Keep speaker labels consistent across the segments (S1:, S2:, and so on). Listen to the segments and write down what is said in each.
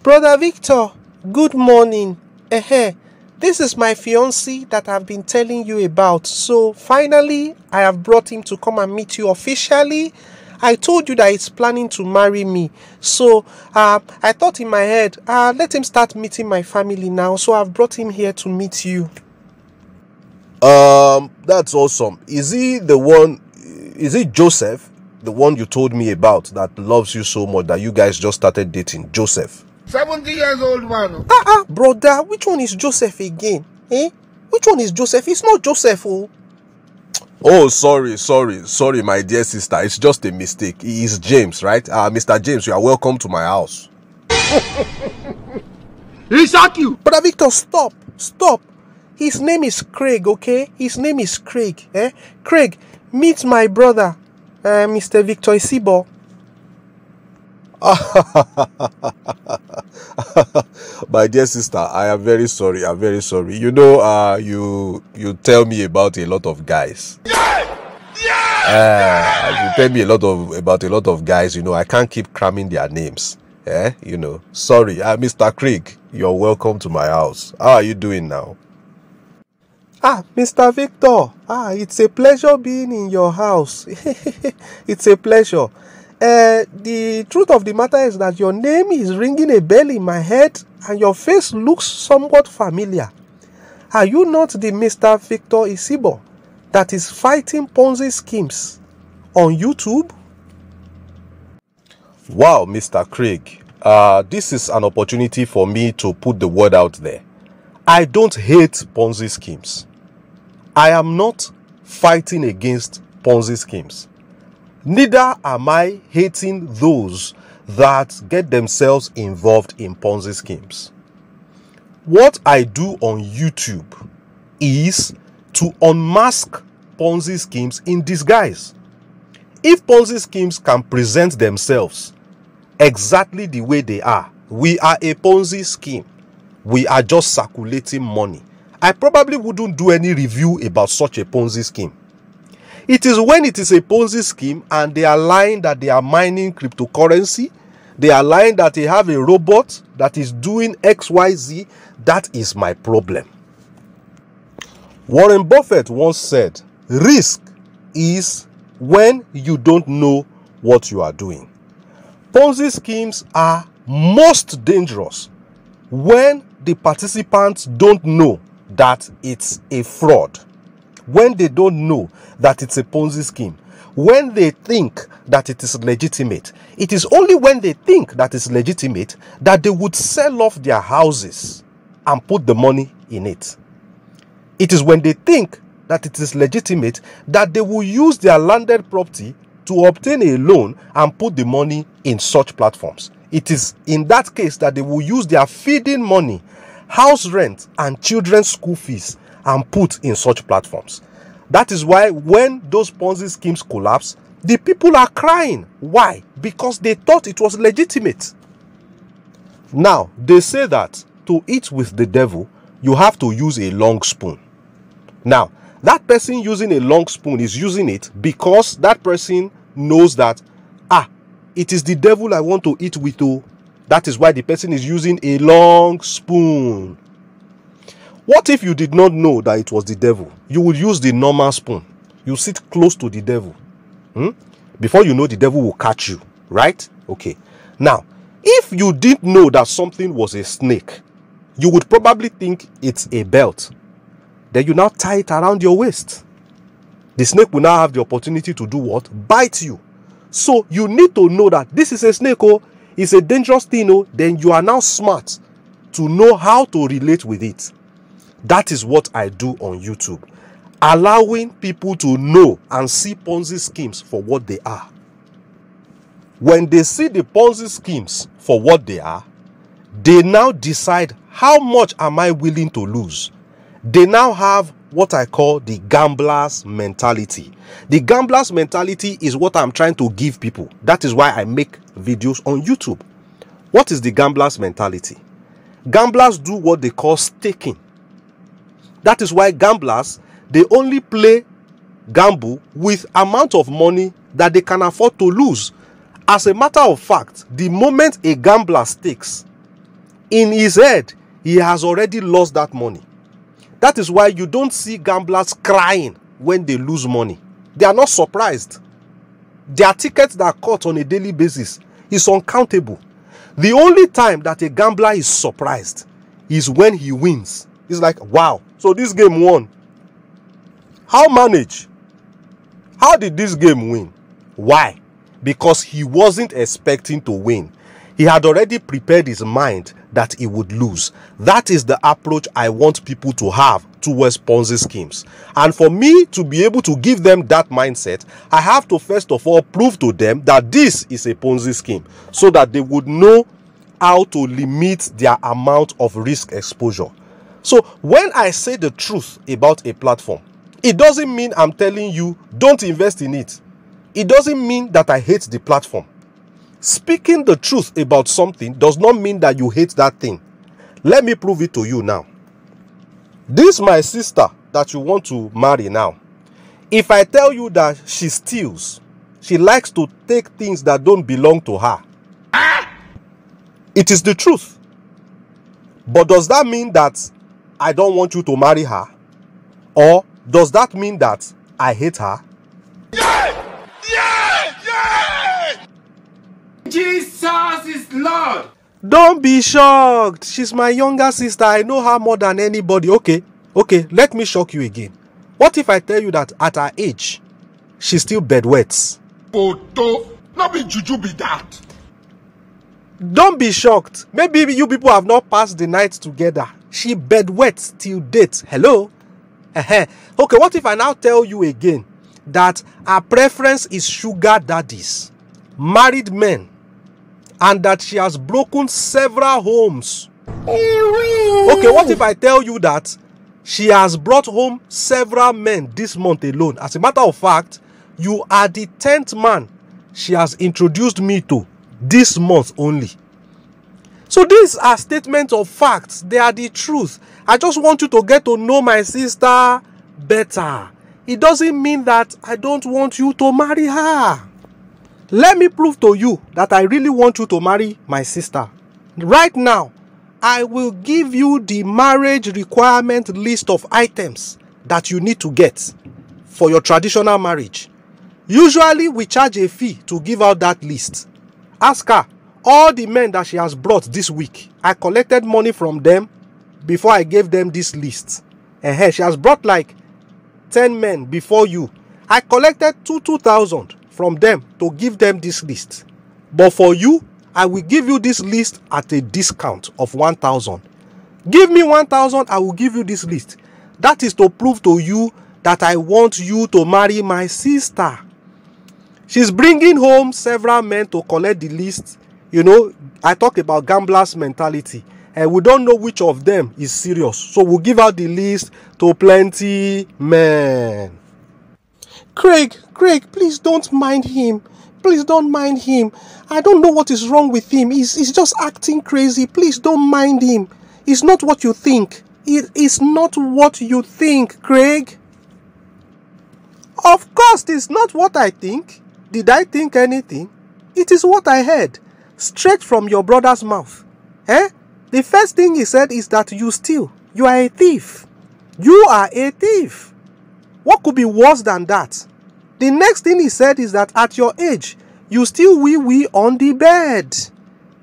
S1: Brother Victor, good morning. This is my fiancé that I've been telling you about. So finally, I have brought him to come and meet you officially. I told you that he's planning to marry me. So I thought in my head, let him start meeting my family now. So I've brought him here to meet you.
S2: That's awesome. Is it Joseph, the one you told me about that loves you so much that you guys just started dating? Joseph?
S3: 70 years old man.
S1: Brother, which one is Joseph again? Which one is Joseph? It's not Joseph, oh.
S2: Oh, sorry, my dear sister. It's just a mistake. He is James, right? Mr. James, you are welcome to my house.
S3: He shock you.
S1: Brother Victor, stop. His name is Craig, okay? His name is Craig. Craig, meet my brother, Mr. Victor Isibo.
S2: My dear sister, I am very sorry. I'm very sorry. You know, you tell me about a lot of guys. You tell me about a lot of guys. You know, I can't keep cramming their names. You know, sorry. Mr. Craig, you're welcome to my house. How are you doing now?
S1: Mr. Victor, it's a pleasure being in your house. It's a pleasure. The truth of the matter is that your name is ringing a bell in my head and your face looks somewhat familiar. Are you not the Mr. Victor Isibo that is fighting Ponzi schemes on YouTube?
S2: Wow, Mr. Craig. This is an opportunity for me to put the word out there. I don't hate Ponzi schemes. I am not fighting against Ponzi schemes. Neither am I hating those that get themselves involved in Ponzi schemes. What I do on YouTube is to unmask Ponzi schemes in disguise. If Ponzi schemes can present themselves exactly the way they are, we are a Ponzi scheme. We are just circulating money. I probably wouldn't do any review about such a Ponzi scheme. It is when it is a Ponzi scheme and they are lying that they are mining cryptocurrency, they are lying that they have a robot that is doing XYZ, that is my problem. Warren Buffett once said, risk is when you don't know what you are doing. Ponzi schemes are most dangerous when the participants don't know that it's a fraud. When they don't know that it's a Ponzi scheme, when they think that it is legitimate. It is only when they think that it's legitimate that they would sell off their houses and put the money in it. It is when they think that it is legitimate that they will use their landed property to obtain a loan and put the money in such platforms. It is in that case that they will use their feeding money, house rent, and children's school fees and put in such platforms. That is why when those Ponzi schemes collapse, the people are crying. Why? Because they thought it was legitimate. Now, they say that to eat with the devil, you have to use a long spoon. Now, that person using a long spoon is using it because that person knows that, it is the devil I want to eat with. That is why the person is using a long spoon. What if you did not know that it was the devil? You would use the normal spoon. You sit close to the devil. Before you know, the devil will catch you. Right? Okay. Now, if you didn't know that something was a snake, you would probably think it's a belt. Then you now tie it around your waist. The snake will now have the opportunity to do what? Bite you. So you need to know that this is a snake. It's a dangerous thing. Then you are now smart to know how to relate with it. That is what I do on YouTube. Allowing people to know and see Ponzi schemes for what they are. When they see the Ponzi schemes for what they are, they now decide how much am I willing to lose. They now have what I call the gambler's mentality. The gambler's mentality is what I'm trying to give people. That is why I make videos on YouTube. What is the gambler's mentality? Gamblers do what they call staking. That is why gamblers, they only gamble with amount of money that they can afford to lose. As a matter of fact, the moment a gambler stakes, In his head, he has already lost that money. That is why you don't see gamblers crying when they lose money. They are not surprised. Their tickets that are cut on a daily basis is uncountable. The only time that a gambler is surprised is when he wins. It's like, wow, so this game won. How manage? How did this game win? Why? Because he wasn't expecting to win. He had already prepared his mind that he would lose. That is the approach I want people to have towards Ponzi schemes. And for me to be able to give them that mindset, I have to first of all prove to them that this is a Ponzi scheme, so that they would know how to limit their amount of risk exposure. So when I say the truth about a platform, it doesn't mean I'm telling you don't invest in it. It doesn't mean that I hate the platform. Speaking the truth about something does not mean that you hate that thing. Let me prove it to you now. This my sister that you want to marry now. If I tell you that she steals, she likes to take things that don't belong to her, it is the truth. But does that mean that I don't want you to marry her? Or does that mean that I hate her?
S3: Jesus is Lord.
S2: Don't be shocked. She's my younger sister. I know her more than anybody. Okay, let me shock you again. What if I tell you that at her age, she still bedwets?
S3: Photo. Not be juju be that.
S2: Don't be shocked. Maybe you people have not passed the night together. She bedwets till date. Hello? Okay, what if I now tell you again that her preference is sugar daddies, married men, and that she has broken several homes? Okay, what if I tell you that she has brought home several men this month alone? As a matter of fact, you are the 10th man she has introduced me to this month only. So these are statements of facts. They are the truth. I just want you to get to know my sister better. It doesn't mean that I don't want you to marry her. Let me prove to you that I really want you to marry my sister. Right now, I will give you the marriage requirement list of items that you need to get for your traditional marriage. Usually, we charge a fee to give out that list. Ask her, all the men that she has brought this week, I collected money from them before I gave them this list. She has brought like 10 men before you. I collected 2,000 from them to give them this list. But for you, I will give you this list at a discount of 1,000. Give me 1,000, I will give you this list. That is to prove to you that I want you to marry my sister. She's bringing home several men to collect the list. You know, I talk about gamblers' mentality. And we don't know which of them is serious. So we'll give out the list to plenty men. Craig, please don't mind him. Please don't mind him. I don't know what is wrong with him. He's just acting crazy. Please don't mind him. It's not what you think. It is not what you think, Craig. Of course, it's not what I think. Did I think anything? It is what I heard. Straight from your brother's mouth. The first thing he said is that you steal. You are a thief. You are a thief. What could be worse than that? The next thing he said is that at your age, you still wee on the bed.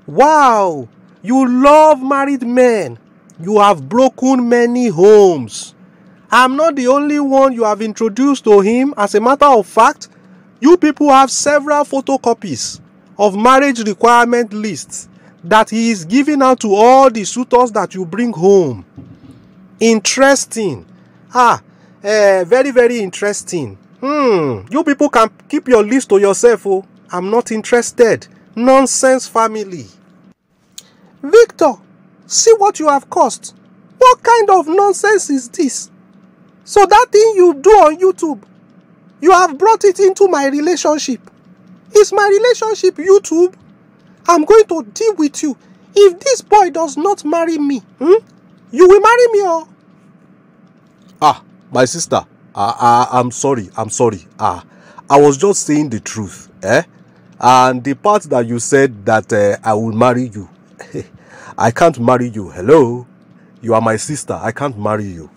S2: Wow. You love married men. You have broken many homes. I'm not the only one you have introduced to him. As a matter of fact, you people have several photocopies of marriage requirement lists that he is giving out to all the suitors that you bring home. Interesting. Very, very interesting. You people can keep your list to yourself. Oh, I'm not interested. Nonsense family. Victor, see what you have caused. What kind of nonsense is this? So that thing you do on YouTube, you have brought it into my relationship. Is my relationship YouTube? I'm going to deal with you. If this boy does not marry me, you will marry me or? My sister, I'm sorry. I was just saying the truth, And the part that you said that I will marry you, I can't marry you. Hello? You are my sister. I can't marry you.